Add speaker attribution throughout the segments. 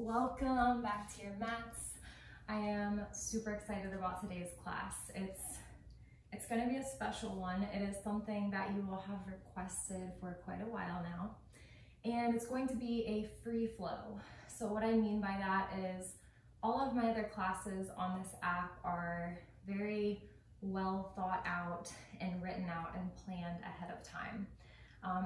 Speaker 1: Welcome back to your mats. I am super excited about today's class. It's going to be a special one. It is something that you will have requested for quite a while now, and it's going to be a free flow. So what I mean by that is all of my other classes on this app are very well thought out and written out and planned ahead of time.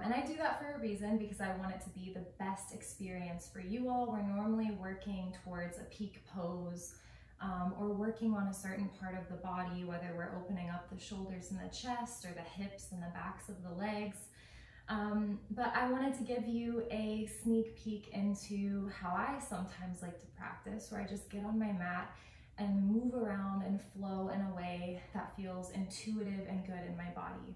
Speaker 1: And I do that for a reason, because I want it to be the best experience for you all. We're normally working towards a peak pose or working on a certain part of the body, whether we're opening up the shoulders and the chest or the hips and the backs of the legs. But I wanted to give you a sneak peek into how I sometimes like to practice, where I just get on my mat and move around and flow in a way that feels intuitive and good in my body.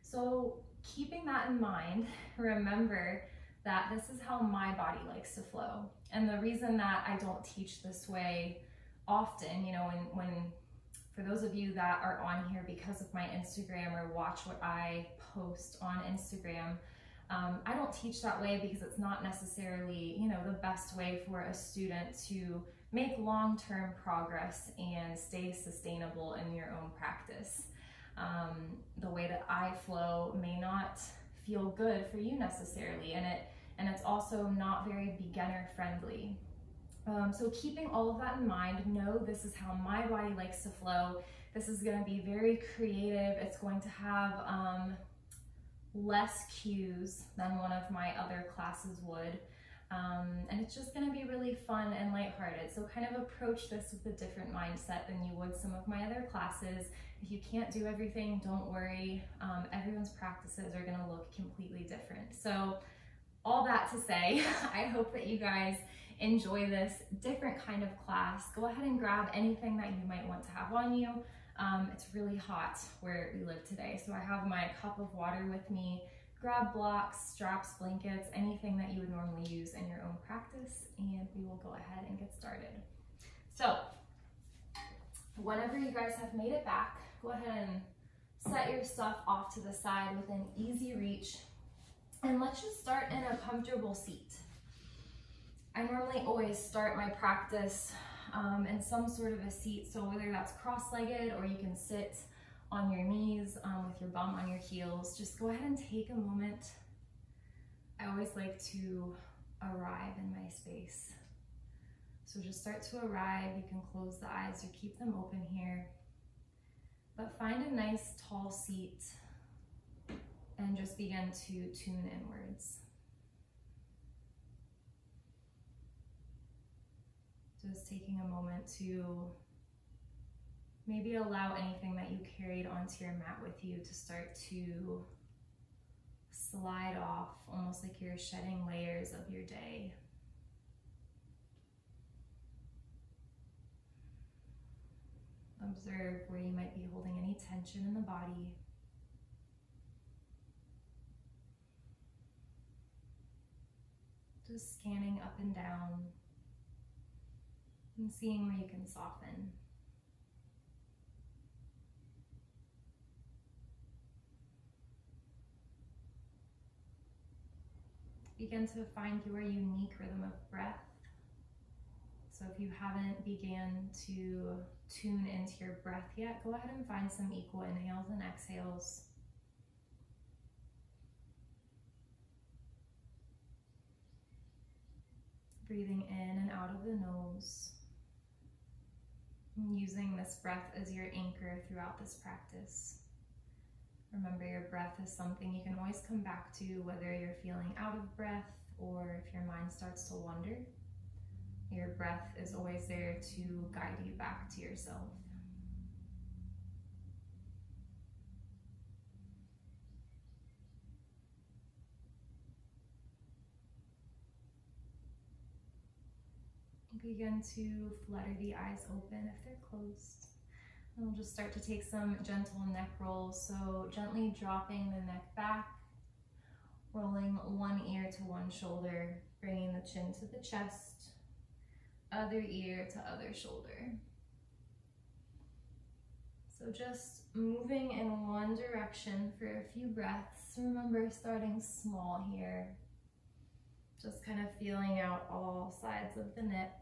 Speaker 1: So keeping that in mind, remember that this is how my body likes to flow. And the reason that I don't teach this way often, when for those of you that are on here because of my Instagram or watch what I post on Instagram, I don't teach that way because it's not necessarily, the best way for a student to make long-term progress and stay sustainable in your own practice. The way that I flow may not feel good for you necessarily, and it's also not very beginner friendly. So keeping all of that in mind, know this is how my body likes to flow. This is going to be very creative. It's going to have less cues than one of my other classes would. And it's just going to be really fun and lighthearted. So kind of approach this with a different mindset than you would some of my other classes. If you can't do everything, don't worry. Everyone's practices are going to look completely different. So all that to say, I hope that you guys enjoy this different kind of class. Go ahead and grab anything that you might want to have on you. It's really hot where we live today, so I have my cup of water with me. Grab blocks, straps, blankets, anything that you would normally use in your own practice, and we will go ahead and get started. So whenever you guys have made it back, go ahead and set your stuff off to the side within easy reach, and let's just start in a comfortable seat. I normally always start my practice in some sort of a seat, so whether that's cross-legged or you can sit on your knees with your bum on your heels, just go ahead and take a moment. I always like to arrive in my space. So just start to arrive. You can close the eyes or keep them open here, but find a nice tall seat and just begin to tune inwards. Just taking a moment to maybe allow anything that you carried onto your mat with you to start to slide off, almost like you're shedding layers of your day. Observe where you might be holding any tension in the body. Just scanning up and down and seeing where you can soften. Begin to find your unique rhythm of breath. So if you haven't began to tune into your breath yet, go ahead and find some equal inhales and exhales. Breathing in and out of the nose. And using this breath as your anchor throughout this practice. Remember, your breath is something you can always come back to, whether you're feeling out of breath or if your mind starts to wander. Your breath is always there to guide you back to yourself. Begin to flutter the eyes open if they're closed. And we'll just start to take some gentle neck rolls. So gently dropping the neck back, rolling one ear to one shoulder, bringing the chin to the chest, other ear to other shoulder. So just moving in one direction for a few breaths. Remember, starting small here. Just kind of feeling out all sides of the neck.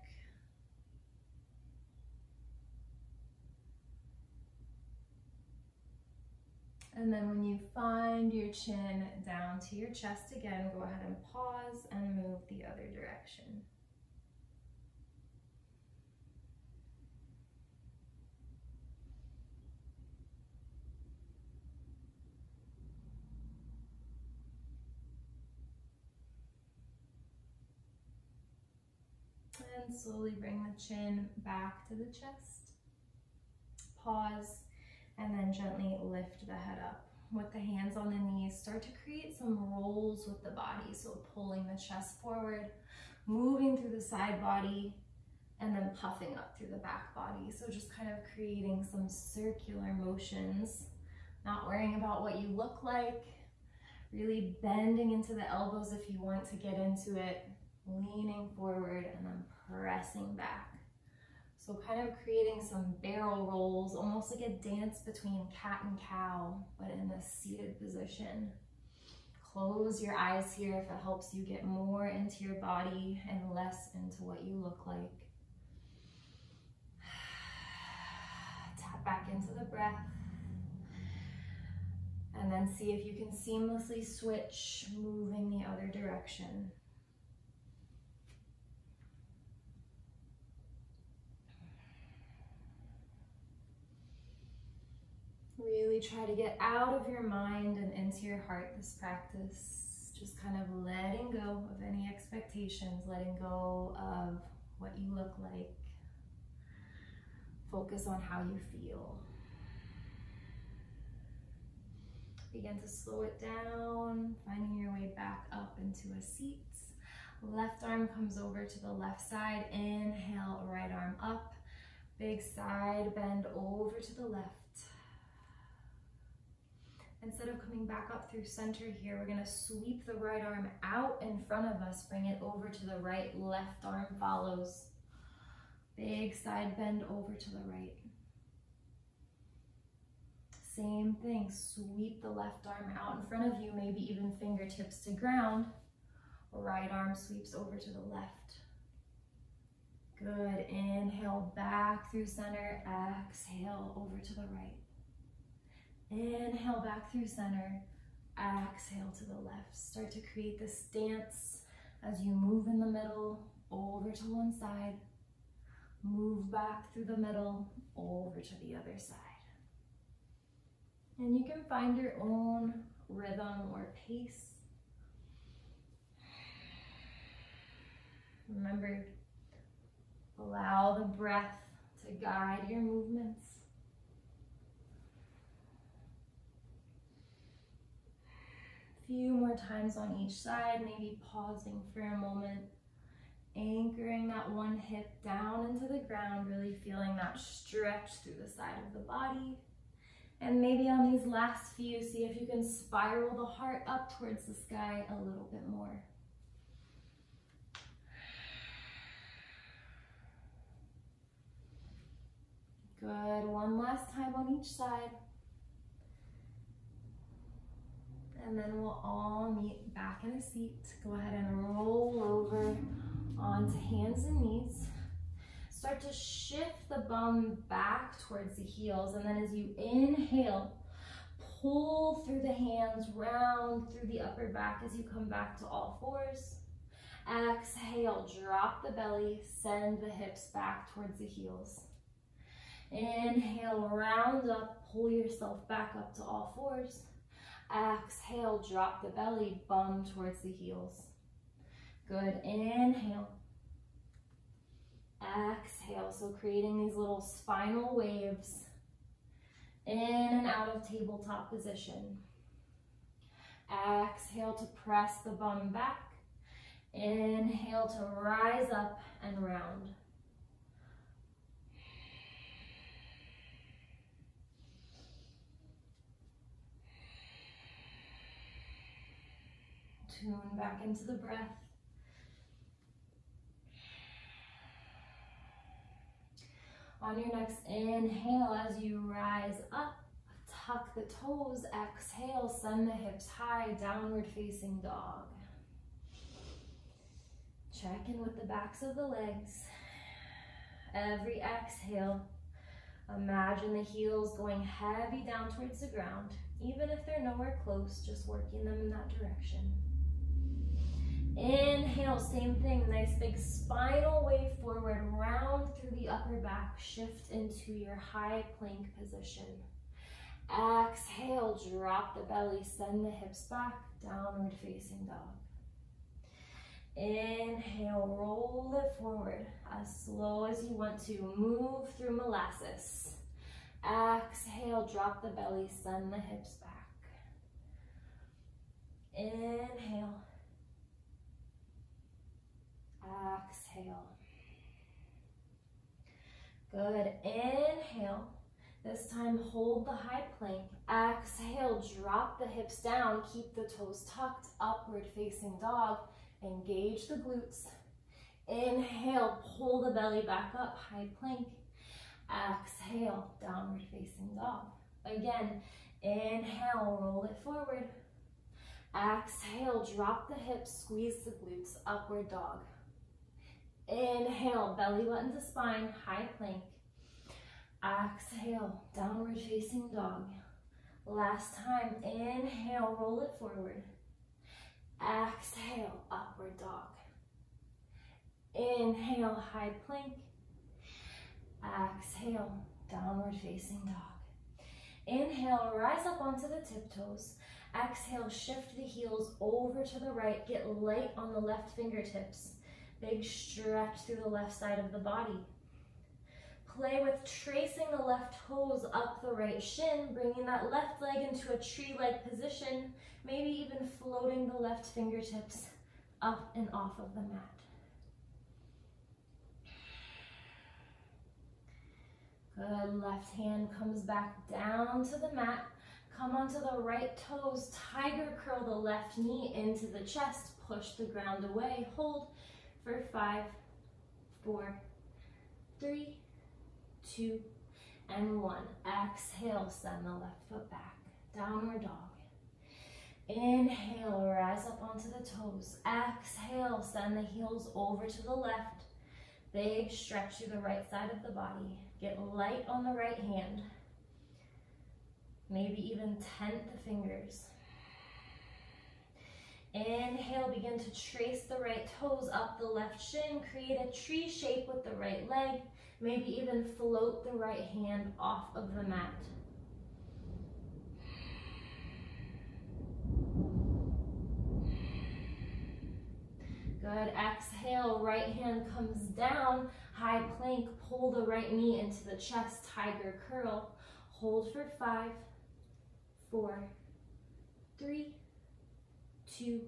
Speaker 1: And then when you find your chin down to your chest again, go ahead and pause and move the other direction. And slowly bring the chin back to the chest. Pause, and then gently lift the head up. With the hands on the knees, start to create some rolls with the body. So pulling the chest forward, moving through the side body, and then puffing up through the back body. So just kind of creating some circular motions, not worrying about what you look like, really bending into the elbows if you want to get into it, leaning forward and then pressing back. So kind of creating some barrel rolls, almost like a dance between cat and cow, but in a seated position. Close your eyes here if it helps you get more into your body and less into what you look like. Tap back into the breath. And then see if you can seamlessly switch, moving the other direction. Really try to get out of your mind and into your heart this practice. Just kind of letting go of any expectations, letting go of what you look like. Focus on how you feel. Begin to slow it down, finding your way back up into a seat. Left arm comes over to the left side. Inhale, right arm up. Big side bend over to the left. Instead of coming back up through center here, we're gonna sweep the right arm out in front of us, bring it over to the right, left arm follows. Big side bend over to the right. Same thing, sweep the left arm out in front of you, maybe even fingertips to ground. Right arm sweeps over to the left. Good, inhale back through center, exhale over to the right. Inhale back through center, exhale to the left. Start to create this dance as you move in the middle, over to one side, move back through the middle, over to the other side. And you can find your own rhythm or pace. Remember, allow the breath to guide your movements. Few more times on each side, maybe pausing for a moment, anchoring that one hip down into the ground, really feeling that stretch through the side of the body. And maybe on these last few, see if you can spiral the heart up towards the sky a little bit more. Good, one last time on each side. And then we'll all meet back in a seat. Go ahead and roll over onto hands and knees. Start to shift the bum back towards the heels. And then as you inhale, pull through the hands, round through the upper back as you come back to all fours. Exhale, drop the belly, send the hips back towards the heels. Inhale, round up, pull yourself back up to all fours. Exhale, drop the belly, bum towards the heels. Good, inhale. Exhale, so creating these little spinal waves in and out of tabletop position. Exhale to press the bum back. Inhale to rise up and round. Tune back into the breath. On your next inhale, as you rise up, tuck the toes. Exhale, send the hips high, downward facing dog. Check in with the backs of the legs. Every exhale, imagine the heels going heavy down towards the ground. Even if they're nowhere close, just working them in that direction. Inhale, same thing, nice big spinal wave forward, round through the upper back, shift into your high plank position. Exhale, drop the belly, send the hips back, downward facing dog. Inhale, roll it forward as slow as you want to. Move through molasses. Exhale, drop the belly, send the hips back. Inhale. Exhale. Good. Inhale. This time, hold the high plank. Exhale, drop the hips down. Keep the toes tucked, upward facing dog. Engage the glutes. Inhale, pull the belly back up, high plank. Exhale, downward facing dog. Again, inhale, roll it forward. Exhale, drop the hips, squeeze the glutes, upward dog. Inhale, belly button to spine, high plank. Exhale, downward facing dog. Last time, inhale, roll it forward. Exhale, upward dog. Inhale, high plank. Exhale, downward facing dog. Inhale, rise up onto the tiptoes. Exhale, shift the heels over to the right. Get light on the left fingertips. Big stretch through the left side of the body. Play with tracing the left toes up the right shin, bringing that left leg into a tree-like position, maybe even floating the left fingertips up and off of the mat. Good, left hand comes back down to the mat. Come onto the right toes, tiger curl the left knee into the chest, push the ground away, hold for 5, 4, 3, 2, and 1. Exhale, send the left foot back, downward dog. Inhale, rise up onto the toes. Exhale, send the heels over to the left. Big stretch through the right side of the body. Get light on the right hand. Maybe even tent the fingers. Inhale, begin to trace the right toes up the left shin. Create a tree shape with the right leg. Maybe even float the right hand off of the mat. Good, exhale, right hand comes down, high plank, pull the right knee into the chest, tiger curl. Hold for 5, 4, 3, 2,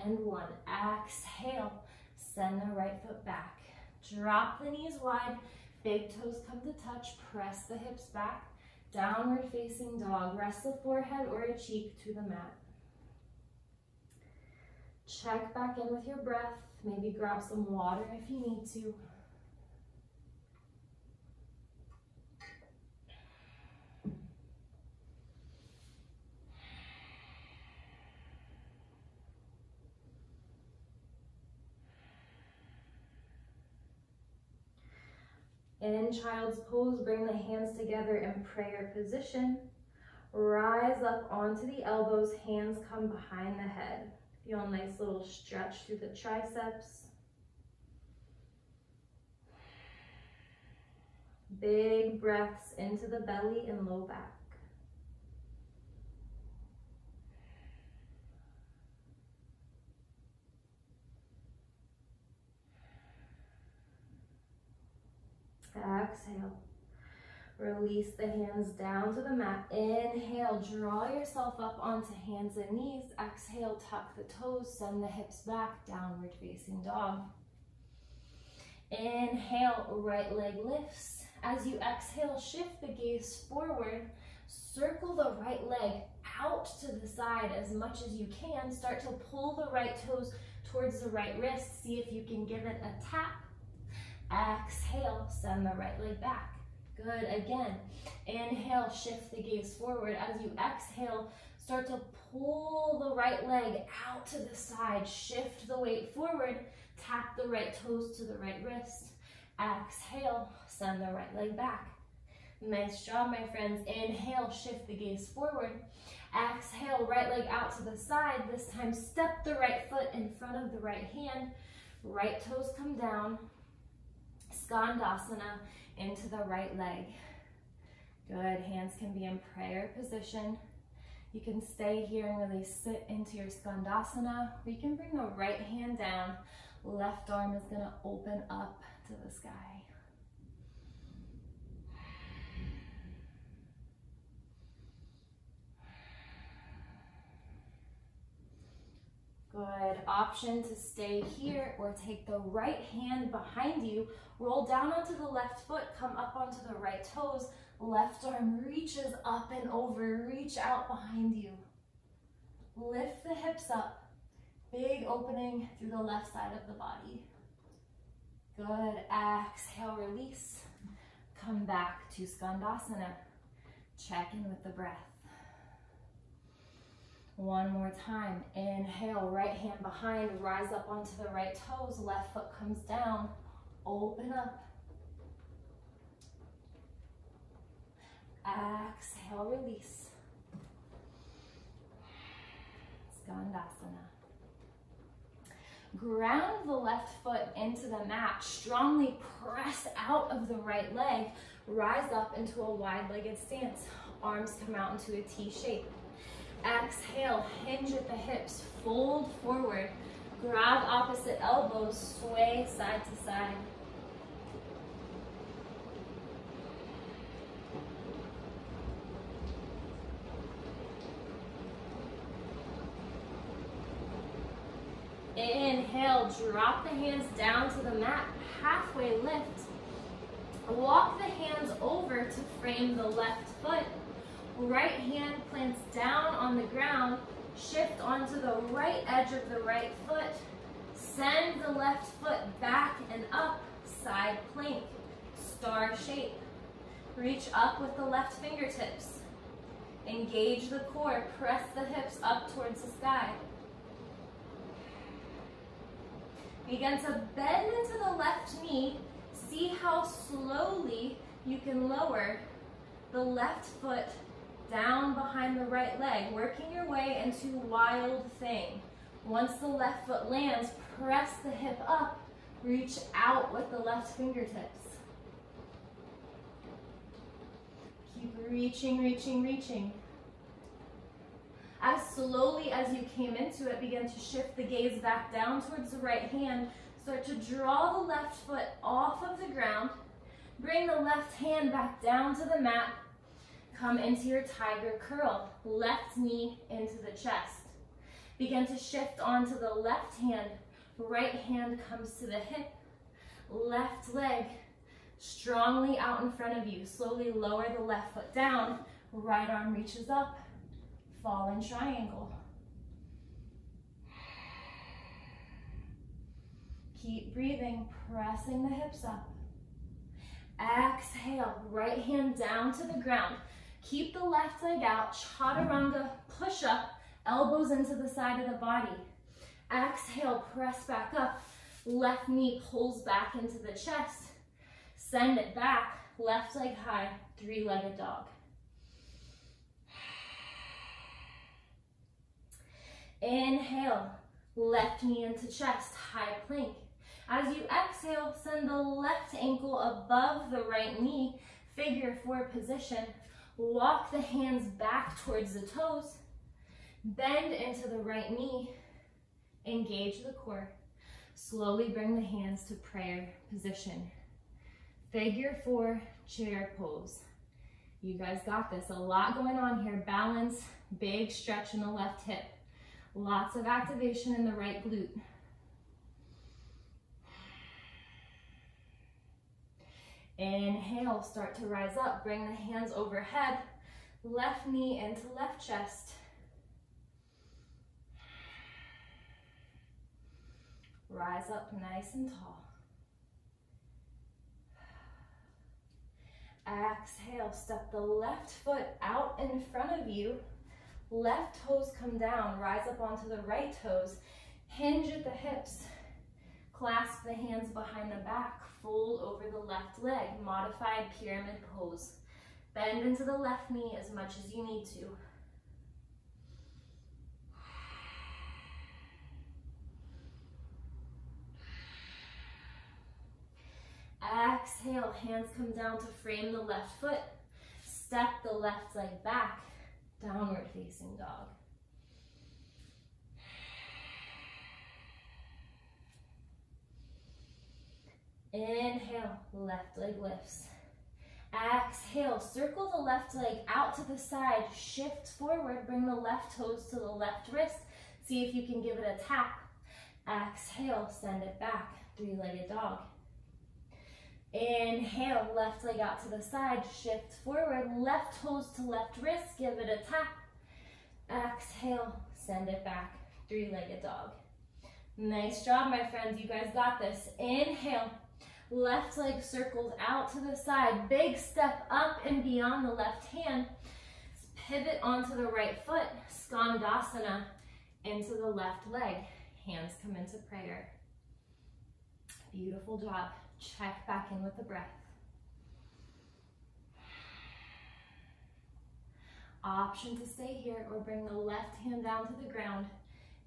Speaker 1: and 1. Exhale, send the right foot back. Drop the knees wide, big toes come to touch, press the hips back, downward facing dog. Rest the forehead or a cheek to the mat. Check back in with your breath. Maybe grab some water if you need to. In child's pose, bring the hands together in prayer position. Rise up onto the elbows, hands come behind the head. Feel a nice little stretch through the triceps. Big breaths into the belly and low back. Exhale. Release the hands down to the mat. Inhale, draw yourself up onto hands and knees. Exhale, tuck the toes, send the hips back, downward facing dog. Inhale, right leg lifts. As you exhale, shift the gaze forward. Circle the right leg out to the side as much as you can. Start to pull the right toes towards the right wrist. See if you can give it a tap. Exhale, send the right leg back. Good, again. Inhale, shift the gaze forward. As you exhale, start to pull the right leg out to the side. Shift the weight forward. Tap the right toes to the right wrist. Exhale, send the right leg back. Nice job, my friends. Inhale, shift the gaze forward. Exhale, right leg out to the side. This time, step the right foot in front of the right hand. Right toes come down. Skandasana into the right leg. Good. Hands can be in prayer position. You can stay here and really sit into your Skandasana. Or you can bring the right hand down. Left arm is going to open up to the sky. Good. Option to stay here or take the right hand behind you. Roll down onto the left foot, come up onto the right toes. Left arm reaches up and over, reach out behind you. Lift the hips up. Big opening through the left side of the body. Good. Exhale, release. Come back to Skandasana. Check in with the breath. One more time. Inhale, right hand behind, rise up onto the right toes. Left foot comes down. Open up. Exhale, release. Skandasana. Ground the left foot into the mat. Strongly press out of the right leg. Rise up into a wide-legged stance. Arms come out into a T shape. Exhale, hinge at the hips, fold forward. Grab opposite elbows, sway side to side. Inhale, drop the hands down to the mat, halfway lift. Walk the hands over to frame the left foot. Right hand plants down on the ground. Shift onto the right edge of the right foot. Send the left foot back and up, side plank, star shape. Reach up with the left fingertips. Engage the core, press the hips up towards the sky. Begin to bend into the left knee. See how slowly you can lower the left foot down behind the right leg, working your way into wild thing. Once the left foot lands, press the hip up, reach out with the left fingertips. Keep reaching, reaching, reaching. As slowly as you came into it, begin to shift the gaze back down towards the right hand. Start to draw the left foot off of the ground. Bring the left hand back down to the mat. Come into your tiger curl. Left knee into the chest. Begin to shift onto the left hand. Right hand comes to the hip. Left leg strongly out in front of you. Slowly lower the left foot down. Right arm reaches up. Fallen triangle. Keep breathing, pressing the hips up. Exhale, right hand down to the ground. Keep the left leg out, chaturanga, push up, elbows into the side of the body. Exhale, press back up. Left knee pulls back into the chest. Send it back, left leg high, three-legged dog. Inhale, left knee into chest, high plank. As you exhale, send the left ankle above the right knee, figure four position. Walk the hands back towards the toes. Bend into the right knee. Engage the core. Slowly bring the hands to prayer position. Figure four, chair pose. You guys got this. A lot going on here. Balance, big stretch in the left hip. Lots of activation in the right glute. Inhale, start to rise up. Bring the hands overhead. Left knee into left chest. Rise up nice and tall. Exhale, step the left foot out in front of you. Left toes come down, rise up onto the right toes. Hinge at the hips. Clasp the hands behind the back, fold over the left leg, modified pyramid pose. Bend into the left knee as much as you need to. Exhale, hands come down to frame the left foot. Step the left leg back, downward facing dog. Inhale, left leg lifts. Exhale, circle the left leg out to the side, shift forward, bring the left toes to the left wrist. See if you can give it a tap. Exhale, send it back, three-legged dog. Inhale, left leg out to the side, shift forward, left toes to left wrist, give it a tap. Exhale, send it back, three-legged dog. Nice job, my friends, you guys got this. Inhale, left leg circles out to the side, big step up and beyond the left hand. Pivot onto the right foot, Skandasana, into the left leg. Hands come into prayer. Beautiful job. Check back in with the breath. Option to stay here or bring the left hand down to the ground.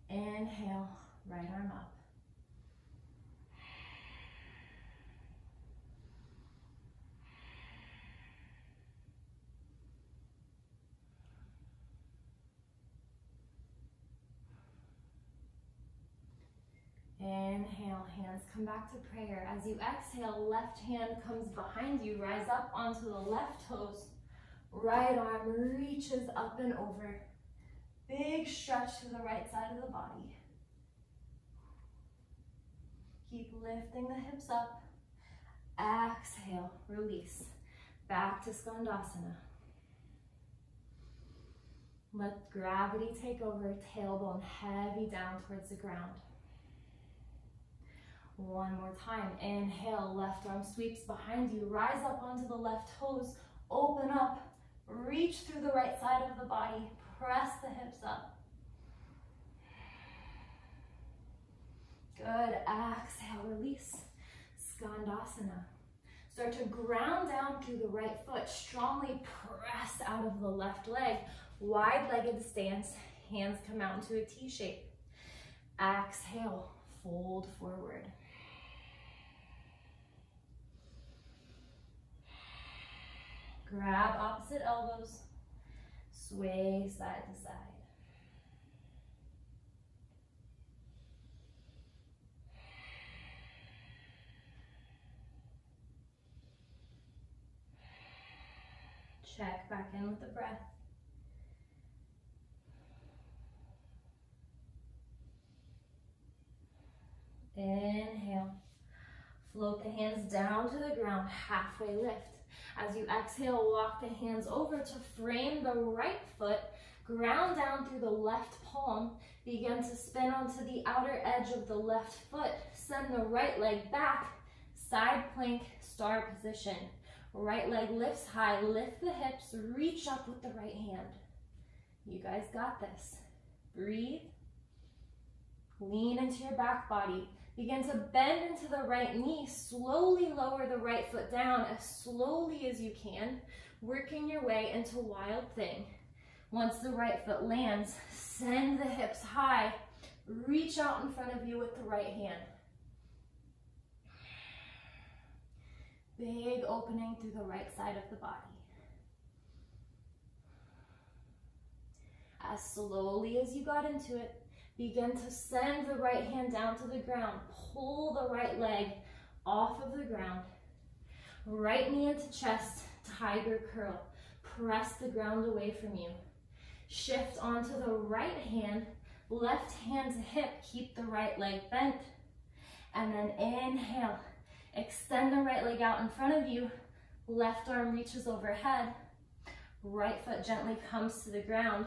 Speaker 1: Inhale, right arm up. Inhale, hands come back to prayer. As you exhale, left hand comes behind you, rise up onto the left toes. Right arm reaches up and over. Big stretch to the right side of the body. Keep lifting the hips up. Exhale, release. Back to Skandasana. Let gravity take over, tailbone heavy down towards the ground. One more time. Inhale, left arm sweeps behind you. Rise up onto the left toes. Open up. Reach through the right side of the body. Press the hips up. Good. Exhale, release. Skandasana. Start to ground down through the right foot. Strongly press out of the left leg. Wide-legged stance. Hands come out into a T shape. Exhale, fold forward. Grab opposite elbows, sway side to side. Check back in with the breath. Inhale. Float the hands down to the ground, halfway lift. As you exhale, walk the hands over to frame the right foot, ground down through the left palm, begin to spin onto the outer edge of the left foot, send the right leg back, side plank, star position. Right leg lifts high, lift the hips, reach up with the right hand. You guys got this. Breathe. Lean into your back body. Begin to bend into the right knee. Slowly lower the right foot down as slowly as you can, working your way into Wild Thing. Once the right foot lands, send the hips high. Reach out in front of you with the right hand. Big opening through the right side of the body. As slowly as you got into it, begin to send the right hand down to the ground. Pull the right leg off of the ground. Right knee into chest, tiger curl. Press the ground away from you. Shift onto the right hand, left hand to hip. Keep the right leg bent. And then inhale. Extend the right leg out in front of you. Left arm reaches overhead. Right foot gently comes to the ground.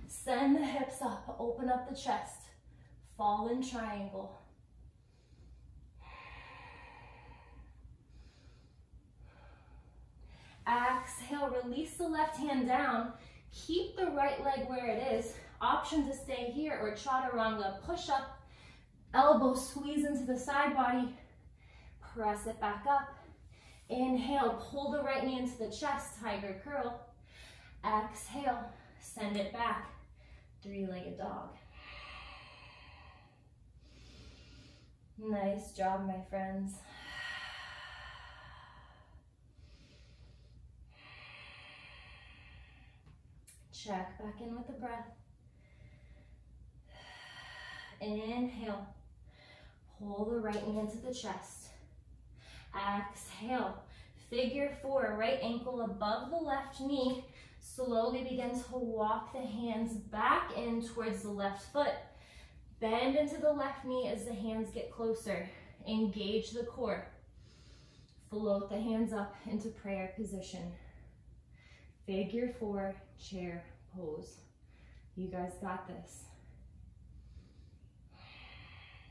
Speaker 1: Send the hips up, open up the chest. Fall in triangle. Exhale, release the left hand down. Keep the right leg where it is. Option to stay here or chaturanga. Push up, Elbow squeeze into the side body. Press it back up. Inhale, pull the right knee into the chest, tiger curl. Exhale, send it back, three-legged dog. Nice job, my friends. Check back in with the breath. Inhale, pull the right knee into the chest. Exhale, figure four, right ankle above the left knee. Slowly begin to walk the hands back in towards the left foot. Bend into the left knee as the hands get closer. Engage the core. Float the hands up into prayer position. Figure four, chair pose. You guys got this.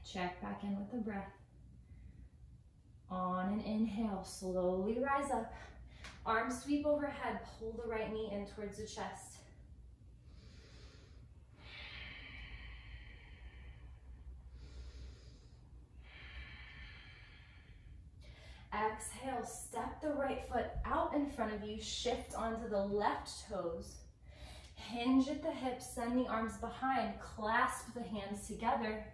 Speaker 1: Check back in with the breath. On an inhale, slowly rise up. Arms sweep overhead, pull the right knee in towards the chest. Exhale, step the right foot out in front of you, shift onto the left toes. Hinge at the hips, send the arms behind, clasp the hands together.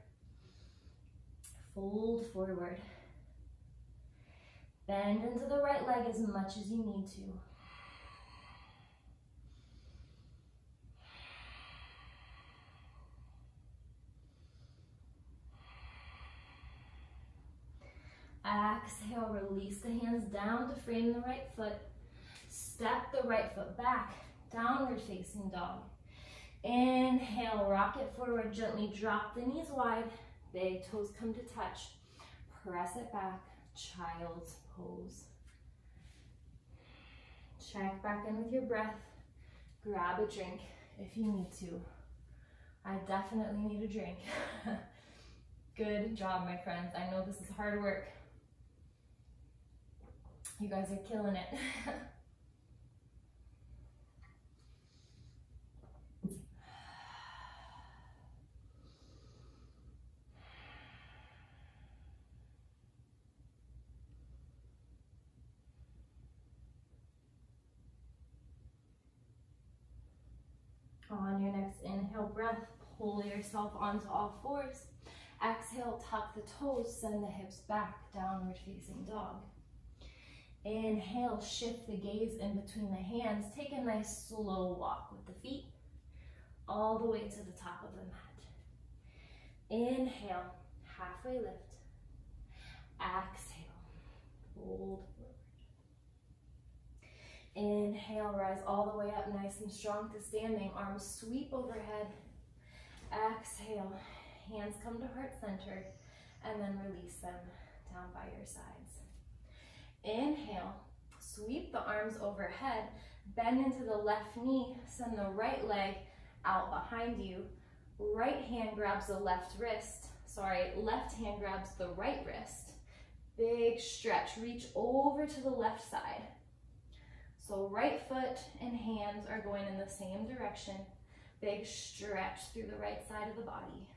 Speaker 1: Fold forward. Bend into the right leg as much as you need to. Exhale, release the hands down to frame the right foot. Step the right foot back, downward facing dog. Inhale, rock it forward, gently drop the knees wide. Big toes come to touch. Press it back, child's pose. Check back in with your breath. Grab a drink if you need to. I definitely need a drink. Good job, my friends. I know this is hard work. You guys are killing it. On your next inhale breath, pull yourself onto all fours. Exhale, tuck the toes, send the hips back, downward facing dog. Inhale, shift the gaze in between the hands. Take a nice slow walk with the feet all the way to the top of the mat. Inhale, halfway lift. Exhale, fold forward. Inhale, rise all the way up nice and strong to standing. Arms sweep overhead. Exhale, hands come to heart center, and then release them down by your sides. Inhale, sweep the arms overhead, bend into the left knee, send the right leg out behind you. Right hand grabs the left wrist, left hand grabs the right wrist. Big stretch, reach over to the left side. So right foot and hands are going in the same direction. Big stretch through the right side of the body.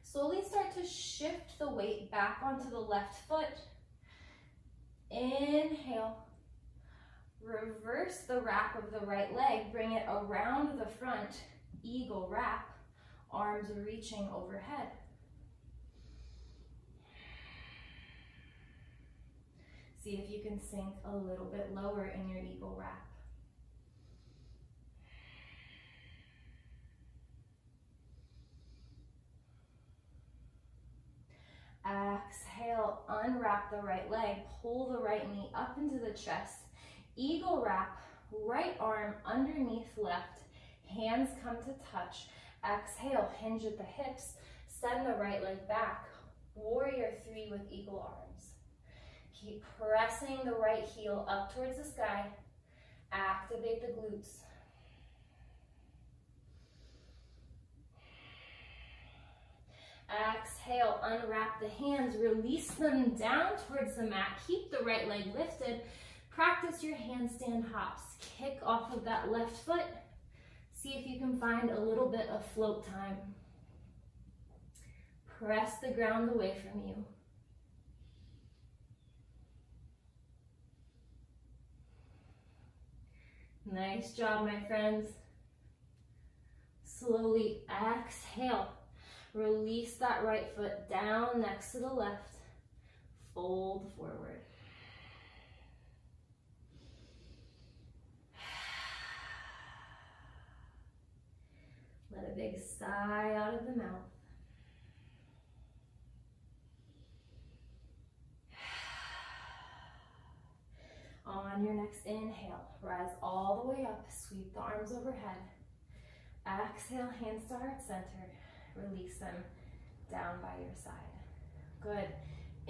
Speaker 1: Slowly start to shift the weight back onto the left foot. Inhale. Reverse the wrap of the right leg. Bring it around the front. Eagle wrap. Arms reaching overhead. See if you can sink a little bit lower in your eagle wrap. Exhale, unwrap the right leg, pull the right knee up into the chest. Eagle wrap, right arm underneath left, hands come to touch. Exhale, hinge at the hips, send the right leg back. Warrior three with eagle arms. Keep pressing the right heel up towards the sky. Activate the glutes. Exhale, unwrap the hands, release them down towards the mat. Keep the right leg lifted. Practice your handstand hops. Kick off of that left foot. See if you can find a little bit of float time. Press the ground away from you. Nice job, my friends. Slowly exhale. Release that right foot down next to the left. Fold forward. Let a big sigh out of the mouth. On your next inhale, rise all the way up, sweep the arms overhead. Exhale, hands to heart center. Release them down by your side. Good.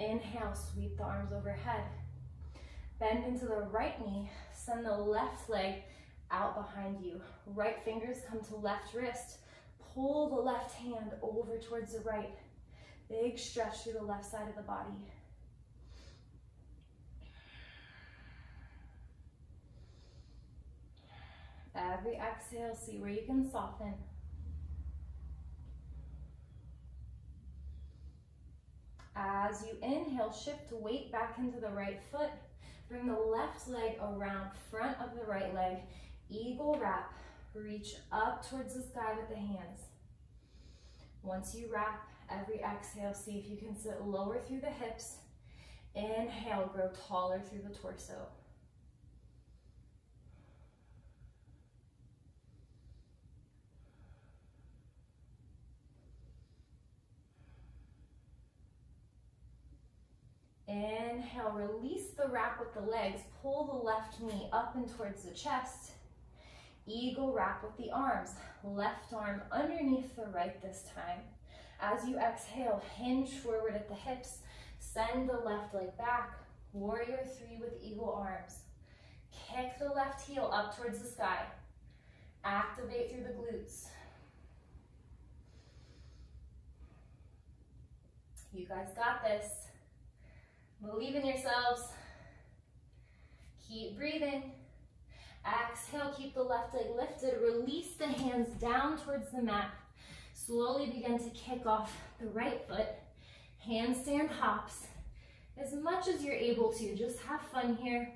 Speaker 1: Inhale, sweep the arms overhead. Bend into the right knee, send the left leg out behind you. Right fingers come to left wrist. Pull the left hand over towards the right. Big stretch through the left side of the body. Every exhale, see where you can soften. As you inhale, shift weight back into the right foot. Bring the left leg around front of the right leg. Eagle wrap. Reach up towards the sky with the hands. Once you wrap, every exhale, see if you can sit lower through the hips. Inhale, grow taller through the torso. Inhale, release the wrap with the legs. Pull the left knee up and towards the chest. Eagle wrap with the arms. Left arm underneath the right this time. As you exhale, hinge forward at the hips. Send the left leg back. Warrior 3 with eagle arms. Kick the left heel up towards the sky. Activate through the glutes. You guys got this. Believe in yourselves. Keep breathing. Exhale, keep the left leg lifted. Release the hands down towards the mat. Slowly begin to kick off the right foot. Handstand hops. As much as you're able to, just have fun here.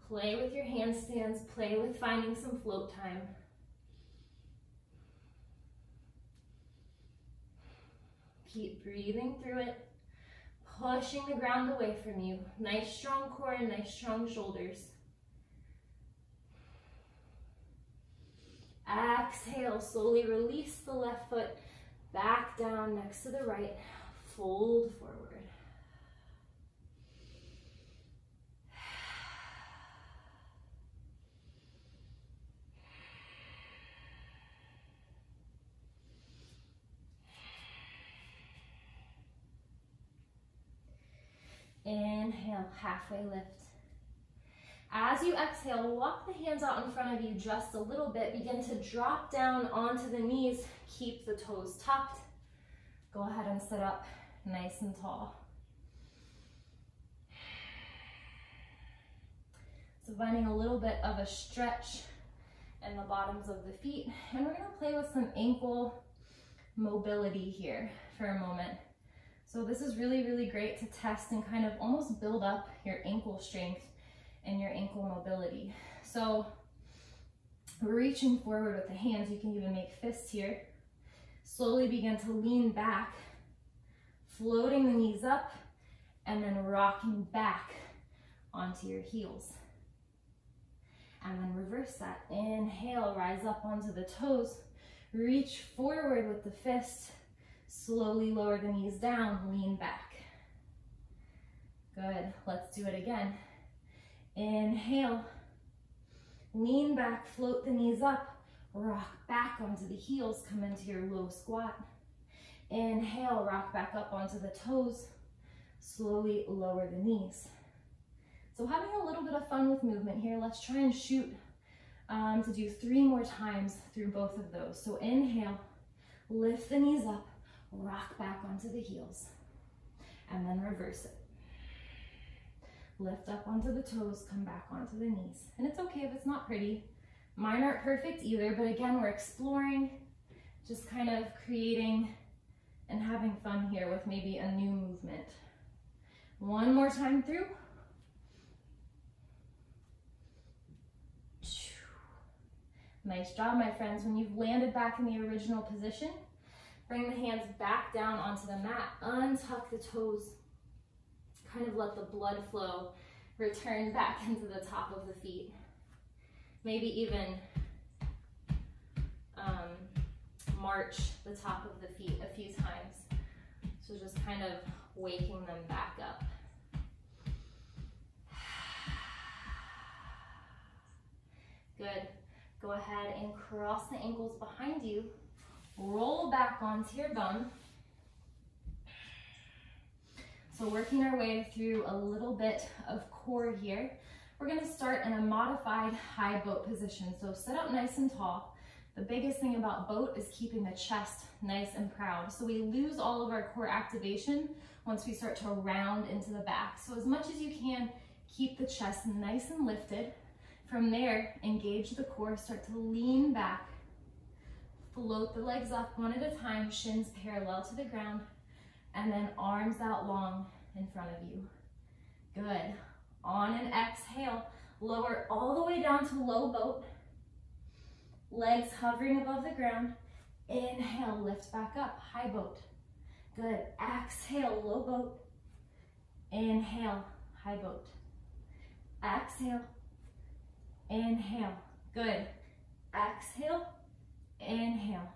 Speaker 1: Play with your handstands. Play with finding some float time. Keep breathing through it. Pushing the ground away from you. Nice strong core and nice strong shoulders. Exhale, slowly release the left foot back down next to the right. Fold forward. Inhale, halfway lift. As you exhale, walk the hands out in front of you just a little bit. Begin to drop down onto the knees. Keep the toes tucked. Go ahead and sit up nice and tall. So finding a little bit of a stretch in the bottoms of the feet. And we're gonna play with some ankle mobility here for a moment. So this is really, really great to test and kind of almost build up your ankle strength and your ankle mobility. So reaching forward with the hands, you can even make fists here. Slowly begin to lean back, floating the knees up, and then rocking back onto your heels. And then reverse that. Inhale, rise up onto the toes. Reach forward with the fist. Slowly lower the knees down, lean back. Good, let's do it again. Inhale, lean back, float the knees up, rock back onto the heels, come into your low squat. Inhale, rock back up onto the toes, slowly lower the knees. So having a little bit of fun with movement here, let's try and shoot to do 3 more times through both of those. So inhale, lift the knees up, rock back onto the heels, and then reverse it. Lift up onto the toes, come back onto the knees. And it's okay if it's not pretty. Mine aren't perfect either, but again, we're exploring, just kind of creating and having fun here with maybe a new movement. One more time through. Nice job, my friends. When you've landed back in the original position, bring the hands back down onto the mat, untuck the toes, kind of let the blood flow return back into the top of the feet. Maybe even march the top of the feet a few times. So just kind of waking them back up. Good. Go ahead and cross the ankles behind you. Roll back onto your bum. So working our way through a little bit of core here. We're gonna start in a modified high boat position. So sit up nice and tall. The biggest thing about boat is keeping the chest nice and proud. So we lose all of our core activation once we start to round into the back. So as much as you can, keep the chest nice and lifted. From there, engage the core, start to lean back. Float the legs up one at a time, shins parallel to the ground, and then arms out long in front of you. Good. On an exhale, lower all the way down to low boat. Legs hovering above the ground. Inhale, lift back up, high boat. Good. Exhale, low boat. Inhale, high boat. Exhale. Inhale. Good. Exhale. Inhale.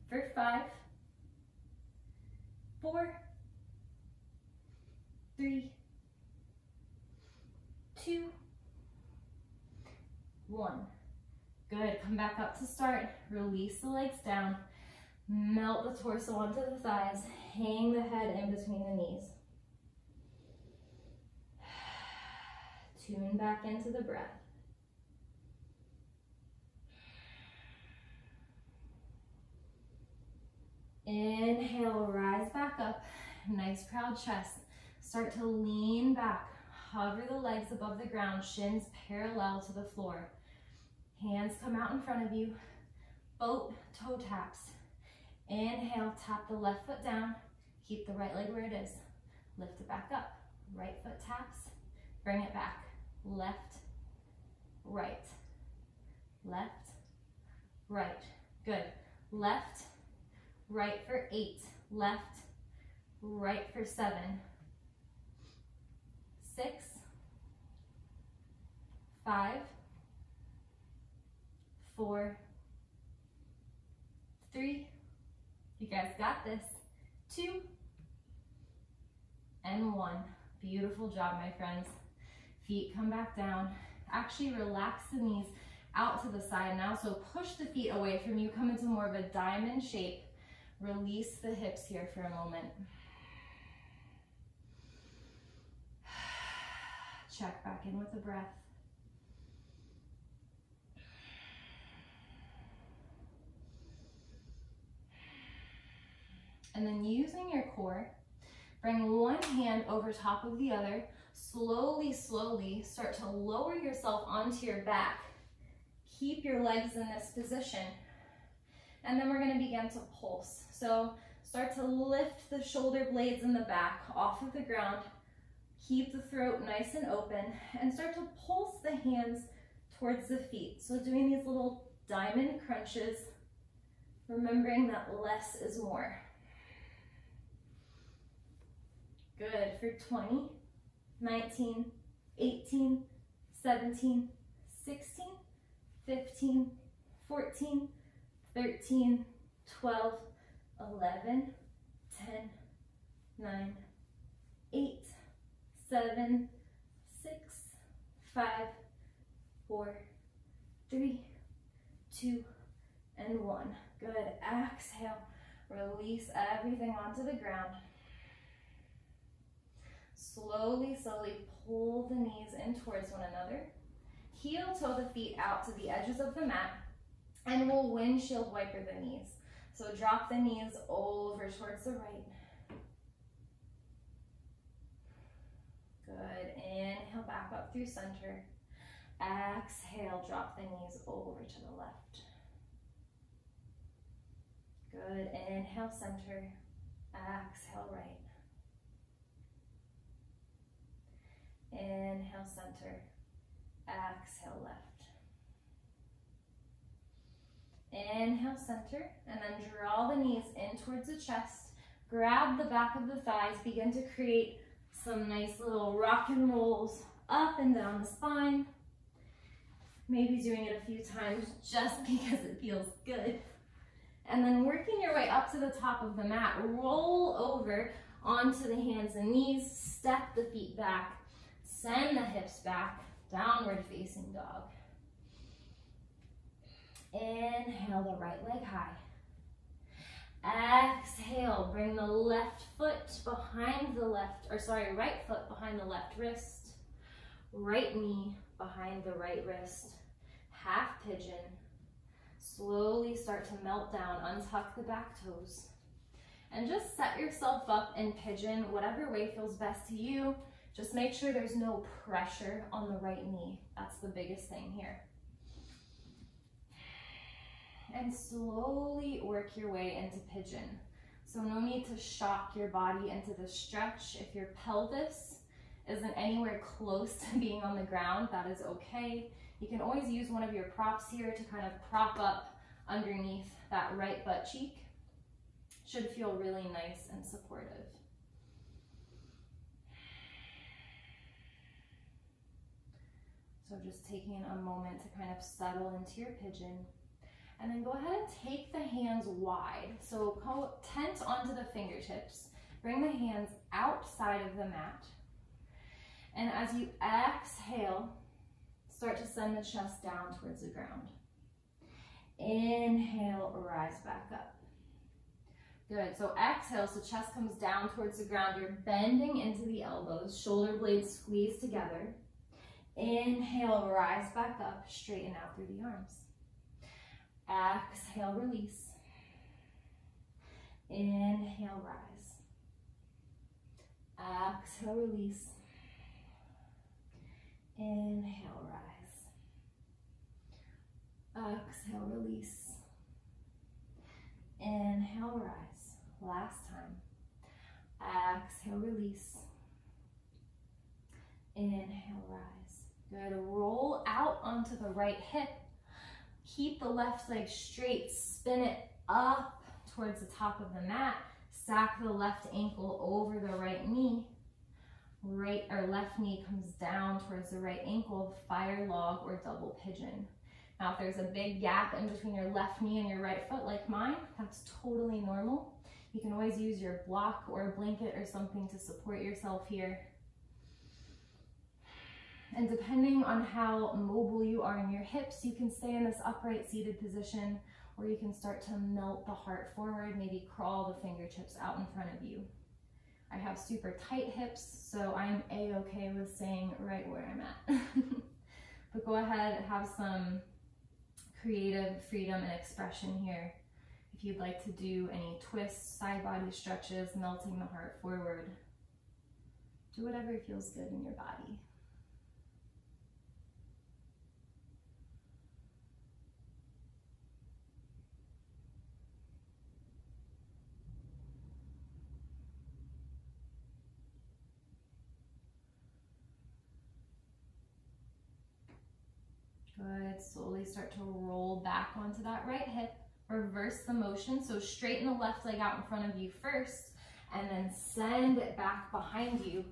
Speaker 1: For 5, 4, 3, 2, 1. Good. Come back up to start. Release the legs down. Melt the torso onto the thighs. Hang the head in between the knees. Tune back into the breath. Inhale, rise back up. Nice proud chest. Start to lean back. Hover the legs above the ground, shins parallel to the floor. Hands come out in front of you. Boat toe taps. Inhale, tap the left foot down. Keep the right leg where it is. Lift it back up. Right foot taps. Bring it back. Left, right. Left, right. Good. Left, right for 8. Left, right for 7. 6, 5, 4, 3, you guys got this, 2, and 1. Beautiful job, my friends. Feet come back down. Actually relax the knees out to the side now, so push the feet away from you, come into more of a diamond shape. Release the hips here for a moment. Check back in with the breath. And then using your core, bring one hand over top of the other. Slowly, slowly start to lower yourself onto your back. Keep your legs in this position. And then we're going to begin to pulse. So start to lift the shoulder blades in the back off of the ground. Keep the throat nice and open and start to pulse the hands towards the feet. So doing these little diamond crunches, remembering that less is more. Good. For 20, 19, 18, 17, 16, 15, 14, 13, 12, 11, 10, 9, 8, 7, 6, 5, 4, 3, 2, and 1. Good. Exhale. Release everything onto the ground. Slowly, slowly pull the knees in towards one another. Heel toe the feet out to the edges of the mat, and we'll windshield wiper the knees. So drop the knees over towards the right. Good. Inhale back up through center. Exhale, Inhale, drop the knees over to the left. Good. Inhale, center. Exhale, right. Inhale, center. Exhale, left. Inhale, center, and then draw the knees in towards the chest. Grab the back of the thighs. Begin to create some nice little rock and rolls up and down the spine. Maybe doing it a few times just because it feels good. And then working your way up to the top of the mat. Roll over onto the hands and knees. Step the feet back. Send the hips back. Downward facing dog. Inhale the right leg high. Exhale, bring the left foot behind the right foot behind the left wrist. Right knee behind the right wrist. Half pigeon. Slowly start to melt down. Untuck the back toes. And just set yourself up in pigeon, whatever way feels best to you. Just make sure there's no pressure on the right knee. That's the biggest thing here. And slowly work your way into pigeon. So no need to shock your body into the stretch. If your pelvis isn't anywhere close to being on the ground, that is okay. You can always use one of your props here to kind of prop up underneath that right butt cheek. Should feel really nice and supportive. So just taking a moment to kind of settle into your pigeon. And then go ahead and take the hands wide. So tent onto the fingertips. Bring the hands outside of the mat. And as you exhale, start to send the chest down towards the ground. Inhale, rise back up. Good, so exhale, so chest comes down towards the ground. You're bending into the elbows, shoulder blades squeeze together. Inhale, rise back up, straighten out through the arms. Exhale, release. Inhale, rise. Exhale, release. Inhale, rise. Exhale, release. Inhale, rise. Last time. Exhale, release. Inhale, rise. Good. Roll out onto the right hip. Keep the left leg straight. Spin it up towards the top of the mat. Stack the left ankle over the right knee. Right or left knee comes down towards the right ankle. Fire log or double pigeon. Now, if there's a big gap in between your left knee and your right foot like mine, that's totally normal. You can always use your block or a blanket or something to support yourself here. And depending on how mobile you are in your hips, you can stay in this upright seated position, or you can start to melt the heart forward, maybe crawl the fingertips out in front of you. I have super tight hips, so I'm a-okay with staying right where I'm at. But go ahead, have some creative freedom and expression here. If you'd like to do any twists, side body stretches, melting the heart forward, do whatever feels good in your body. Good, slowly start to roll back onto that right hip. Reverse the motion, so straighten the left leg out in front of you first, and then send it back behind you.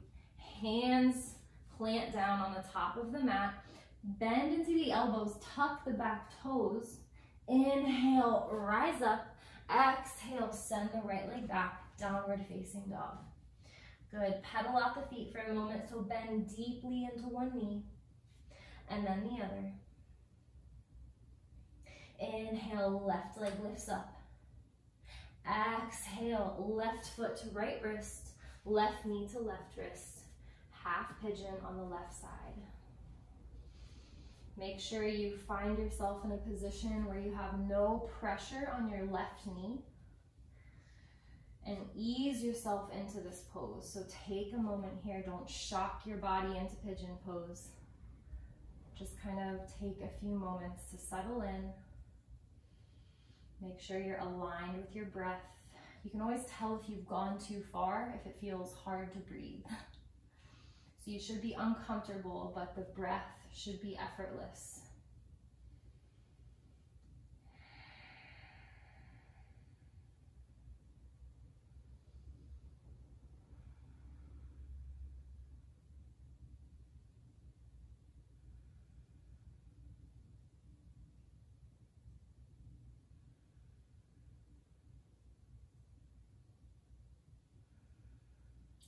Speaker 1: Hands plant down on the top of the mat. Bend into the elbows, tuck the back toes. Inhale, rise up. Exhale, send the right leg back, downward facing dog. Good, pedal out the feet for a moment, so bend deeply into one knee, and then the other. Inhale, left leg lifts up. Exhale, left foot to right wrist, left knee to left wrist. Half pigeon on the left side. Make sure you find yourself in a position where you have no pressure on your left knee. And ease yourself into this pose. So take a moment here, don't shock your body into pigeon pose. Just kind of take a few moments to settle in. Make sure you're aligned with your breath. You can always tell if you've gone too far, if it feels hard to breathe. So you should be uncomfortable, but the breath should be effortless.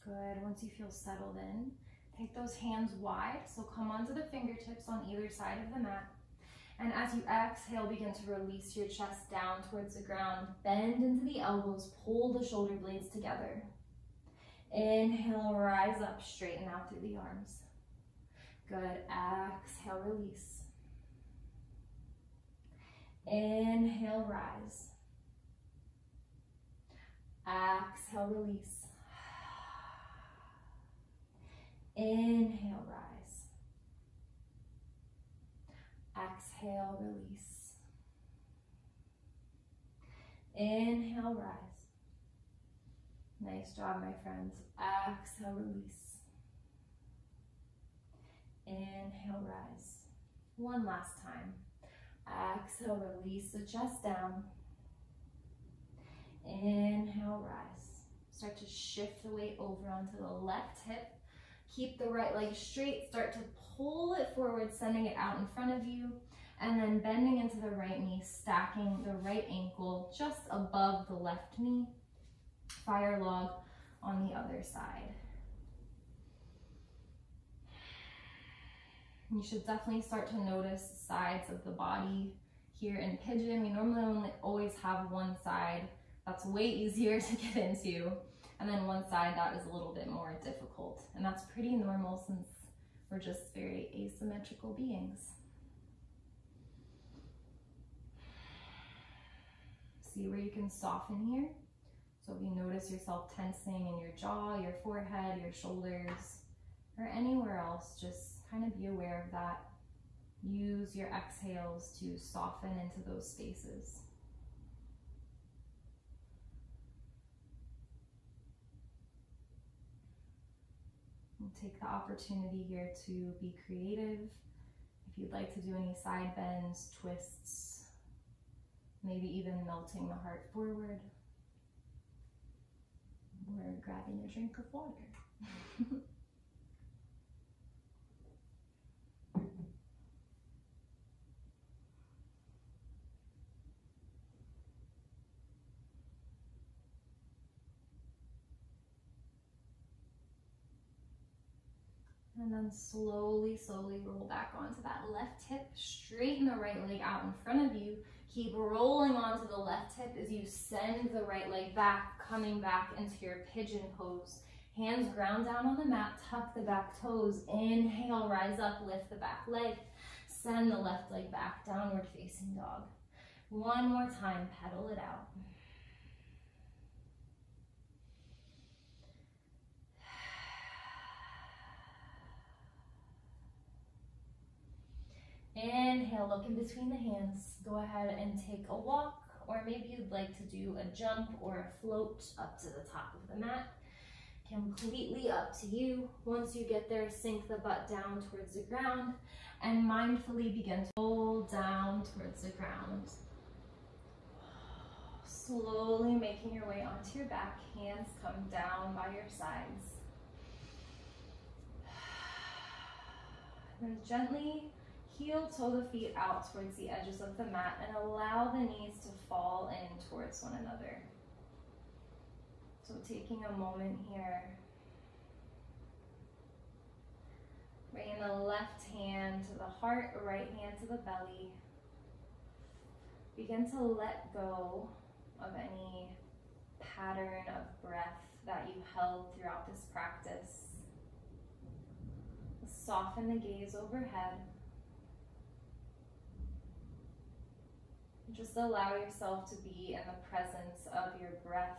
Speaker 1: Good. Once you feel settled in, take those hands wide. So come onto the fingertips on either side of the mat. And as you exhale, begin to release your chest down towards the ground. Bend into the elbows, pull the shoulder blades together. Inhale, rise up, straighten out through the arms. Good. Exhale, release. Inhale, rise. Exhale, release. Inhale, rise. Exhale, release. Inhale, rise. Nice job, my friends. Exhale, release. Inhale, rise. One last time. Exhale, release the chest down. Inhale, rise. Start to shift the weight over onto the left hip. Keep the right leg straight. Start to pull it forward, sending it out in front of you. And then bending into the right knee, stacking the right ankle just above the left knee. Fire log on the other side. You should definitely start to notice sides of the body. Here in Pigeon, we normally always have one side that's way easier to get into, and then one side that is a little bit more difficult. And that's pretty normal since we're just very asymmetrical beings. See where you can soften here. So if you notice yourself tensing in your jaw, your forehead, your shoulders, or anywhere else, just kind of be aware of that. Use your exhales to soften into those spaces. And take the opportunity here to be creative. If you'd like to do any side bends, twists, maybe even melting the heart forward, or grabbing a drink of water. And then slowly roll back onto that left hip. Straighten the right leg out in front of you. Keep rolling onto the left hip as you send the right leg back, coming back into your pigeon pose. Hands ground down on the mat, tuck the back toes. Inhale, rise up, lift the back leg. Send the left leg back, downward facing dog. One more time, pedal it out. Inhale, look in between the hands. Go ahead and take a walk, or maybe you'd like to do a jump or a float up to the top of the mat. Completely up to you. Once you get there, sink the butt down towards the ground and mindfully begin to roll down towards the ground. Slowly making your way onto your back. Hands come down by your sides. And gently heel toe the feet out towards the edges of the mat and allow the knees to fall in towards one another. So taking a moment here, bringing the left hand to the heart, right hand to the belly. Begin to let go of any pattern of breath that you held throughout this practice. Soften the gaze overhead. Just allow yourself to be in the presence of your breath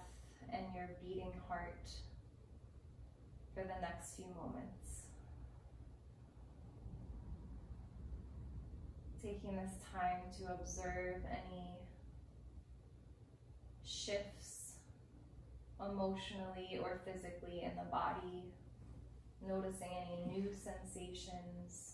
Speaker 1: and your beating heart for the next few moments. taking this time to observe any shifts emotionally or physically in the body, noticing any new sensations.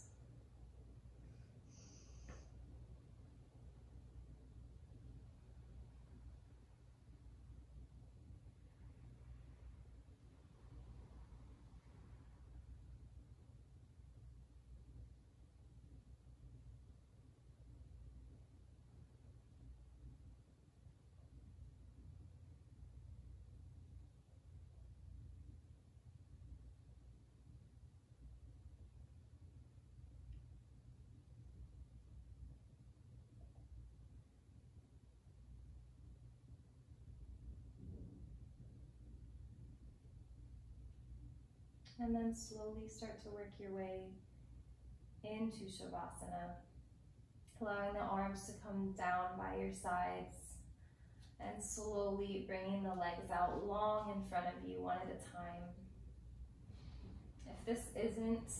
Speaker 1: And then slowly start to work your way into Shavasana, allowing the arms to come down by your sides and slowly bringing the legs out long in front of you, one at a time. If this isn't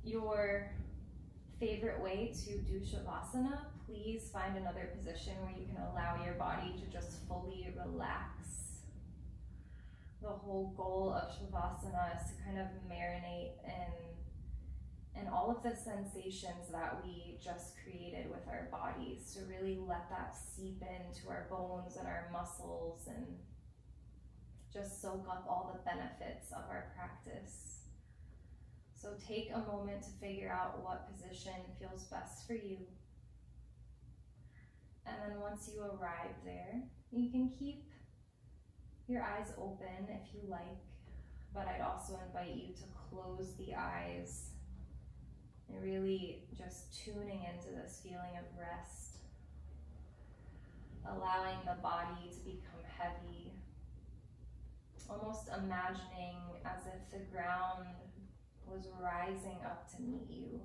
Speaker 1: your favorite way to do Shavasana, please find another position where you can allow your body to just fully relax. The whole goal of Shavasana is to kind of marinate in all of the sensations that we just created with our bodies, to really let that seep into our bones and our muscles and just soak up all the benefits of our practice. So take a moment to figure out what position feels best for you. And then once you arrive there, you can keep your eyes open if you like, but I'd also invite you to close the eyes and really just tuning into this feeling of rest, allowing the body to become heavy, almost imagining as if the ground was rising up to meet you.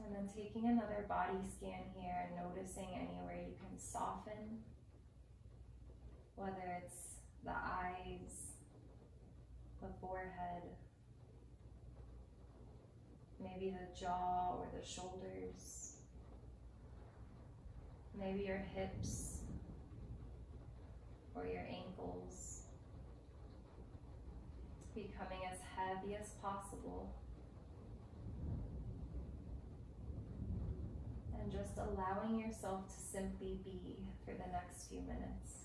Speaker 1: And then taking another body scan here and noticing anywhere you can soften, whether it's the eyes, the forehead, maybe the jaw or the shoulders, maybe your hips or your ankles, becoming as heavy as possible. And just allowing yourself to simply be for the next few minutes.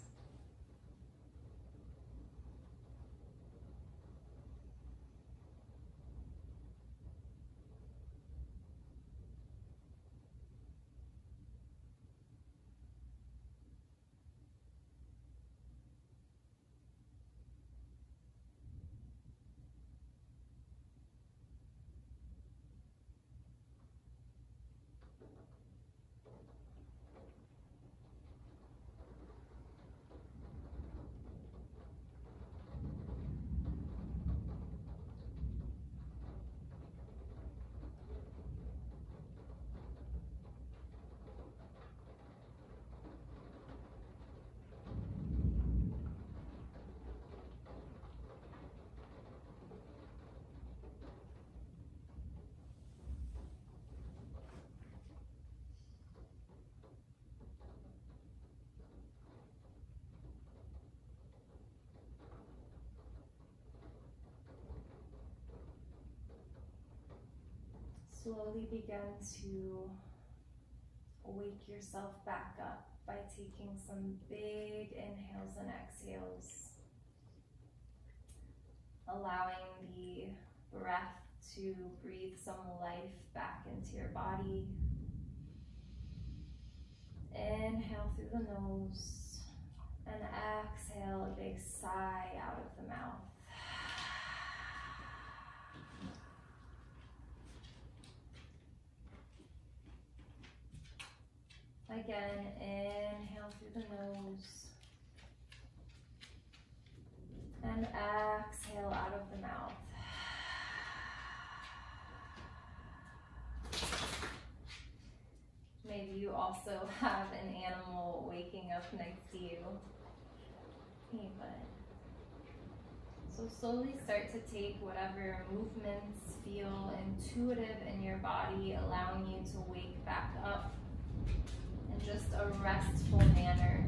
Speaker 1: Slowly begin to wake yourself back up by taking some big inhales and exhales, allowing the breath to breathe some life back into your body. Inhale through the nose and exhale a big sigh out of the mouth. Again, inhale through the nose and exhale out of the mouth. Maybe you also have an animal waking up next to you. Even. So slowly start to take whatever movements feel intuitive in your body, allowing you to wake back up in just a restful manner.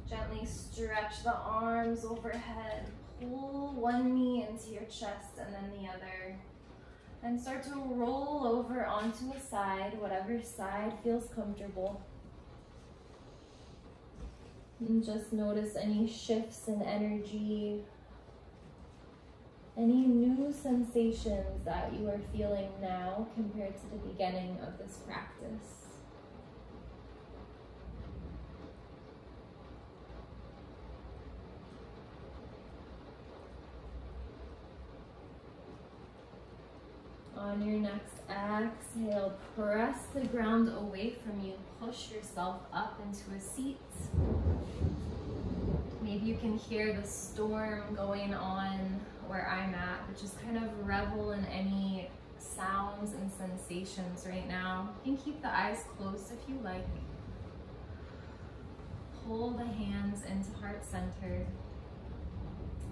Speaker 1: Gently stretch the arms overhead. Pull one knee into your chest and then the other. And start to roll over onto a side, whatever side feels comfortable. And just notice any shifts in energy, any new sensations that you are feeling now compared to the beginning of this practice. On your next exhale, press the ground away from you. Push yourself up into a seat. Maybe you can hear the storm going on where I'm at, but just kind of revel in any sounds and sensations right now. You can keep the eyes closed if you like. Pull the hands into heart center.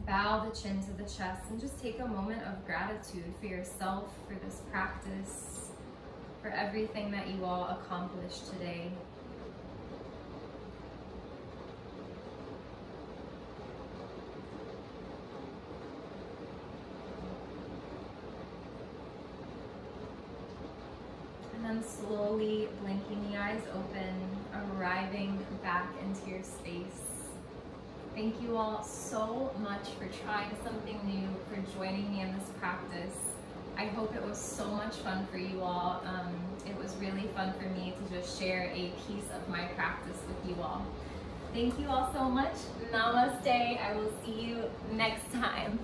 Speaker 1: Bow the chin to the chest and just take a moment of gratitude for yourself, for this practice, for everything that you all accomplished today. And then slowly blinking the eyes open, arriving back into your space. Thank you all so much for trying something new, for joining me in this practice. I hope it was so much fun for you all. It was really fun for me to just share a piece of my practice with you all. Thank you all so much. Namaste. I will see you next time.